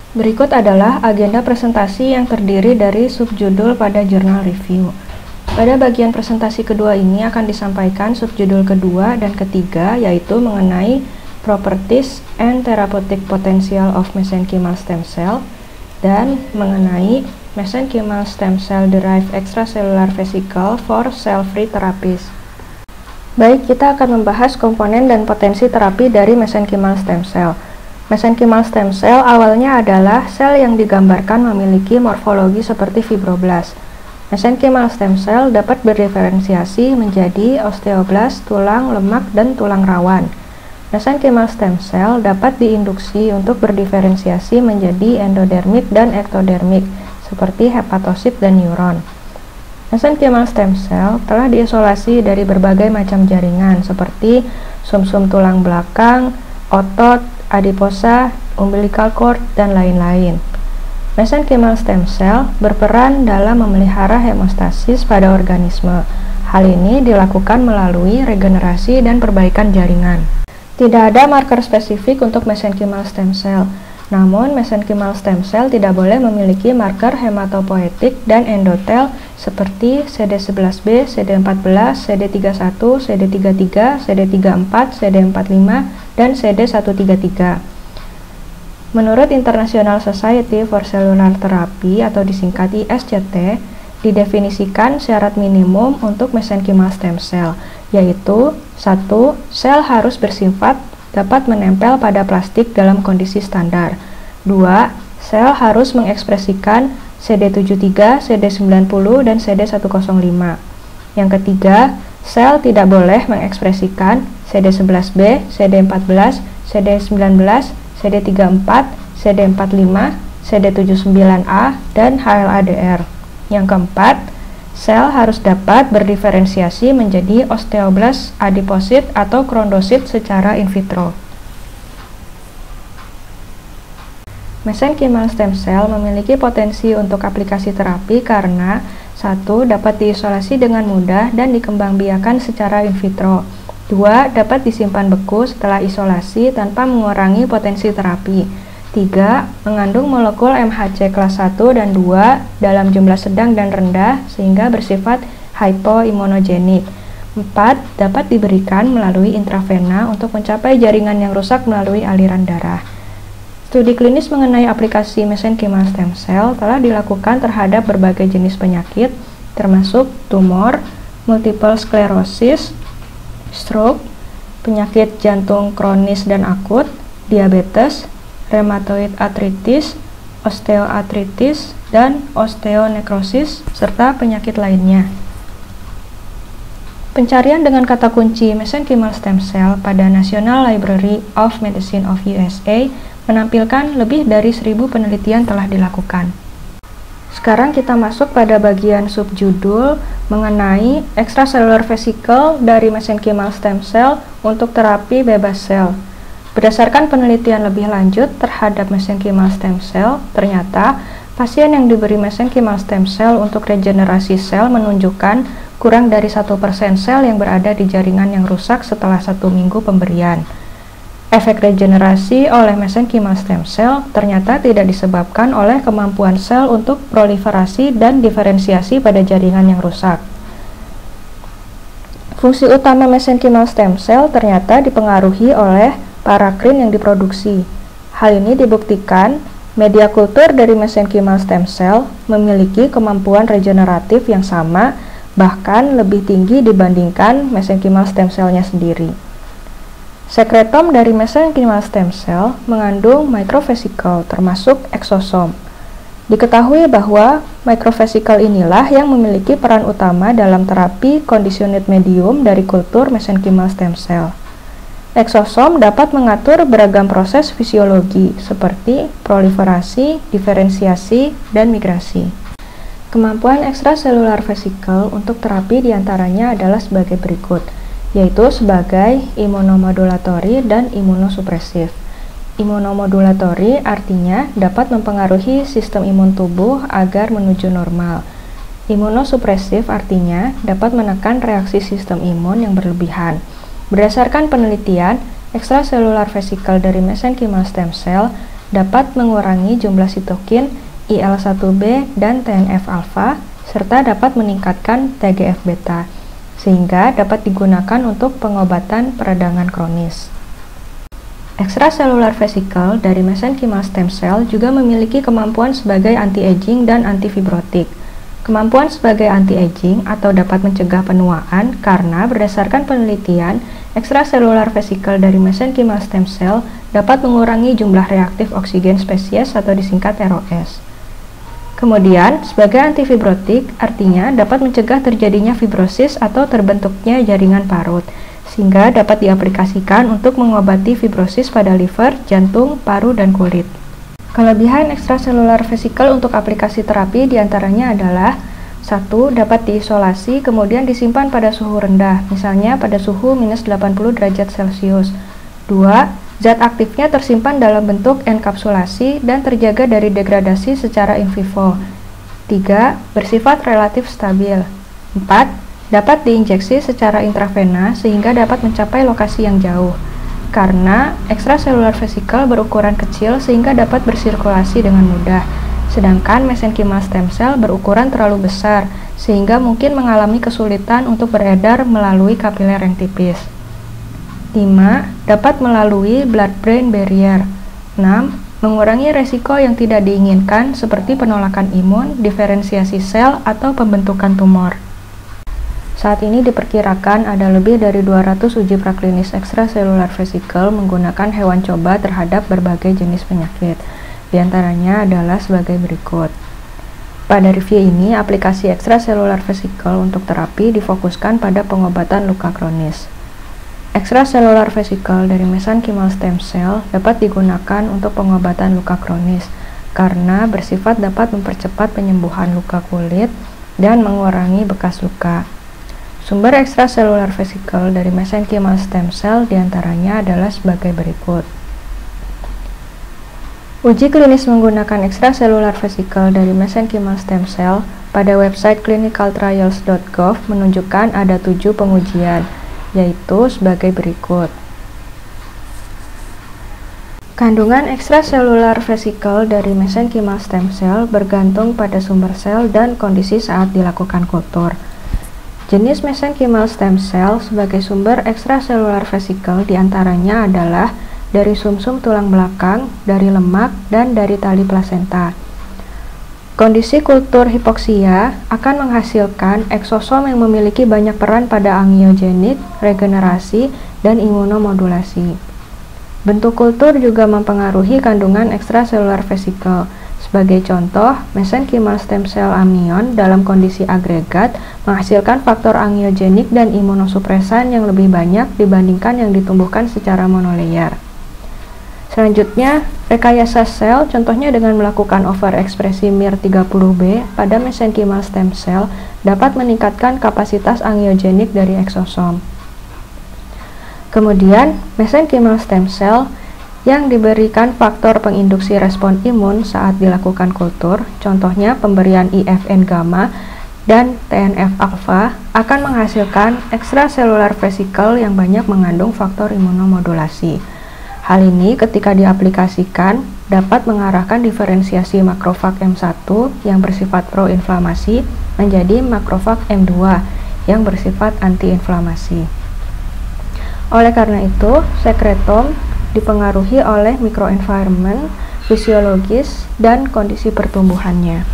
Berikut adalah agenda presentasi yang terdiri dari subjudul pada jurnal review. Pada bagian presentasi kedua ini akan disampaikan subjudul kedua dan ketiga, yaitu mengenai Properties and Therapeutic Potential of Mesenchymal Stem Cell dan mengenai Mesenchymal Stem Cell Derived Extracellular Vesicle for Cell-Free Therapies. Baik, kita akan membahas komponen dan potensi terapi dari mesenchymal stem cell. Mesenchymal stem cell awalnya adalah sel yang digambarkan memiliki morfologi seperti fibroblast. Mesenchymal stem cell dapat berdiferensiasi menjadi osteoblast, tulang, lemak, dan tulang rawan. Mesenchymal stem cell dapat diinduksi untuk berdiferensiasi menjadi endodermik dan ektodermik, seperti hepatosit dan neuron. Mesenchymal stem cell telah diisolasi dari berbagai macam jaringan seperti sumsum tulang belakang, otot, adiposa, umbilical cord, dan lain-lain. Mesenchymal stem cell berperan dalam memelihara hemostasis pada organisme. Hal ini dilakukan melalui regenerasi dan perbaikan jaringan. Tidak ada marker spesifik untuk mesenchymal stem cell. Namun, mesenchymal stem cell tidak boleh memiliki marker hematopoietik dan endotel seperti CD11B, CD14, CD31, CD33, CD34, CD45, dan CD133. Menurut International Society for Cellular Therapy atau disingkat ISCT, didefinisikan syarat minimum untuk mesenchymal stem cell, yaitu 1. Sel harus bersifat dapat menempel pada plastik dalam kondisi standar. 2. Sel harus mengekspresikan CD73, CD90, dan CD105. Yang ketiga, sel tidak boleh mengekspresikan CD11B, CD14, CD19, CD34, CD45, CD79A, dan HLA-DR. Yang keempat, sel harus dapat berdiferensiasi menjadi osteoblast, adiposit, atau chondrosit secara in vitro. Mesenchymal stem cell memiliki potensi untuk aplikasi terapi karena 1. Dapat diisolasi dengan mudah dan dikembangbiakan secara in vitro. 2. Dapat disimpan beku setelah isolasi tanpa mengurangi potensi terapi. 3. Mengandung molekul MHC kelas 1 dan 2 dalam jumlah sedang dan rendah sehingga bersifat hypoimmunogenik. 4. Dapat diberikan melalui intravena untuk mencapai jaringan yang rusak melalui aliran darah. Studi klinis mengenai aplikasi mesenchymal stem cell telah dilakukan terhadap berbagai jenis penyakit, termasuk tumor, multiple sclerosis, stroke, penyakit jantung kronis dan akut, diabetes, rheumatoid arthritis, osteoartritis, dan osteonekrosis, serta penyakit lainnya. Pencarian dengan kata kunci mesenchymal stem cell pada National Library of Medicine of USA menampilkan lebih dari 1000 penelitian telah dilakukan. Sekarang kita masuk pada bagian subjudul mengenai extracellular vesicle dari mesenchymal stem cell untuk terapi bebas sel. Berdasarkan penelitian lebih lanjut terhadap mesenchymal stem cell, ternyata pasien yang diberi mesenchymal stem cell untuk regenerasi sel menunjukkan kurang dari 1% sel yang berada di jaringan yang rusak setelah 1 minggu pemberian. Efek regenerasi oleh mesenchymal stem cell ternyata tidak disebabkan oleh kemampuan sel untuk proliferasi dan diferensiasi pada jaringan yang rusak. Fungsi utama mesenchymal stem cell ternyata dipengaruhi oleh parakrin yang diproduksi. Hal ini dibuktikan media kultur dari mesenchymal stem cell memiliki kemampuan regeneratif yang sama, bahkan lebih tinggi dibandingkan mesenchymal stem cell-nya sendiri. Sekretom dari mesenchymal stem cell mengandung microvesicle termasuk eksosom. Diketahui bahwa microvesicle inilah yang memiliki peran utama dalam terapi conditioned medium dari kultur mesenchymal stem cell. Eksosom dapat mengatur beragam proses fisiologi seperti proliferasi, diferensiasi, dan migrasi. Kemampuan extracellular vesicle untuk terapi diantaranya adalah sebagai berikut, yaitu sebagai imunomodulatori dan imunosupresif. Imunomodulatori artinya dapat mempengaruhi sistem imun tubuh agar menuju normal. Imunosupresif artinya dapat menekan reaksi sistem imun yang berlebihan. Berdasarkan penelitian, extracellular vesicle dari mesenchymal stem cell dapat mengurangi jumlah sitokin IL-1B dan TNF-alfa, serta dapat meningkatkan TGF-beta, sehingga dapat digunakan untuk pengobatan peradangan kronis. Extracellular vesicle dari mesenchymal stem cell juga memiliki kemampuan sebagai anti-aging dan antifibrotik. Kemampuan sebagai anti-aging atau dapat mencegah penuaan karena berdasarkan penelitian, extracellular vesicle dari mesenchymal stem cell dapat mengurangi jumlah reaktif oksigen spesies atau disingkat ROS. Kemudian, sebagai antifibrotik artinya dapat mencegah terjadinya fibrosis atau terbentuknya jaringan parut, sehingga dapat diaplikasikan untuk mengobati fibrosis pada liver, jantung, paru, dan kulit. Kelebihan extracellular vesicle untuk aplikasi terapi diantaranya adalah 1. Dapat diisolasi kemudian disimpan pada suhu rendah, misalnya pada suhu minus 80 derajat Celcius. 2. Zat aktifnya tersimpan dalam bentuk enkapsulasi dan terjaga dari degradasi secara in vivo. 3. Bersifat relatif stabil. 4. Dapat diinjeksi secara intravena sehingga dapat mencapai lokasi yang jauh. Karena extracellular vesicle berukuran kecil sehingga dapat bersirkulasi dengan mudah, sedangkan mesenchymal stem cell berukuran terlalu besar sehingga mungkin mengalami kesulitan untuk beredar melalui kapiler yang tipis. 5. Dapat melalui blood-brain barrier. 6. Mengurangi resiko yang tidak diinginkan seperti penolakan imun, diferensiasi sel, atau pembentukan tumor. Saat ini diperkirakan ada lebih dari 200 uji praklinis extracellular vesicle menggunakan hewan coba terhadap berbagai jenis penyakit. Di antaranya adalah sebagai berikut. Pada review ini, aplikasi extracellular vesicle untuk terapi difokuskan pada pengobatan luka kronis. Extracellular vesicle dari mesenchymal stem cell dapat digunakan untuk pengobatan luka kronis karena bersifat dapat mempercepat penyembuhan luka kulit dan mengurangi bekas luka. Sumber extracellular vesicle dari mesenchymal stem cell diantaranya adalah sebagai berikut. Uji klinis menggunakan extracellular vesicle dari mesenchymal stem cell pada website clinicaltrials.gov menunjukkan ada 7 pengujian, yaitu sebagai berikut. Kandungan extracellular vesicle dari mesenchymal stem cell bergantung pada sumber sel dan kondisi saat dilakukan kultur. Jenis mesenchymal stem cell sebagai sumber extracellular vesicle diantaranya adalah dari sumsum tulang belakang, dari lemak, dan dari tali plasenta. Kondisi kultur hipoksia akan menghasilkan eksosom yang memiliki banyak peran pada angiogenik, regenerasi, dan imunomodulasi. Bentuk kultur juga mempengaruhi kandungan extracellular vesicle. Sebagai contoh, mesenchymal stem cell amnion dalam kondisi agregat menghasilkan faktor angiogenik dan imunosupresan yang lebih banyak dibandingkan yang ditumbuhkan secara monolayer. Selanjutnya, rekayasa sel, contohnya dengan melakukan overekspresi MIR30B pada mesenchymal stem cell dapat meningkatkan kapasitas angiogenik dari eksosom. Kemudian, mesenchymal stem cell yang diberikan faktor penginduksi respon imun saat dilakukan kultur, contohnya pemberian IFN gamma dan TNF-alfa, akan menghasilkan extracellular vesicle yang banyak mengandung faktor imunomodulasi. Hal ini ketika diaplikasikan dapat mengarahkan diferensiasi makrofag M1 yang bersifat proinflamasi menjadi makrofag M2 yang bersifat antiinflamasi. Oleh karena itu, sekretom dipengaruhi oleh microenvironment, fisiologis, dan kondisi pertumbuhannya.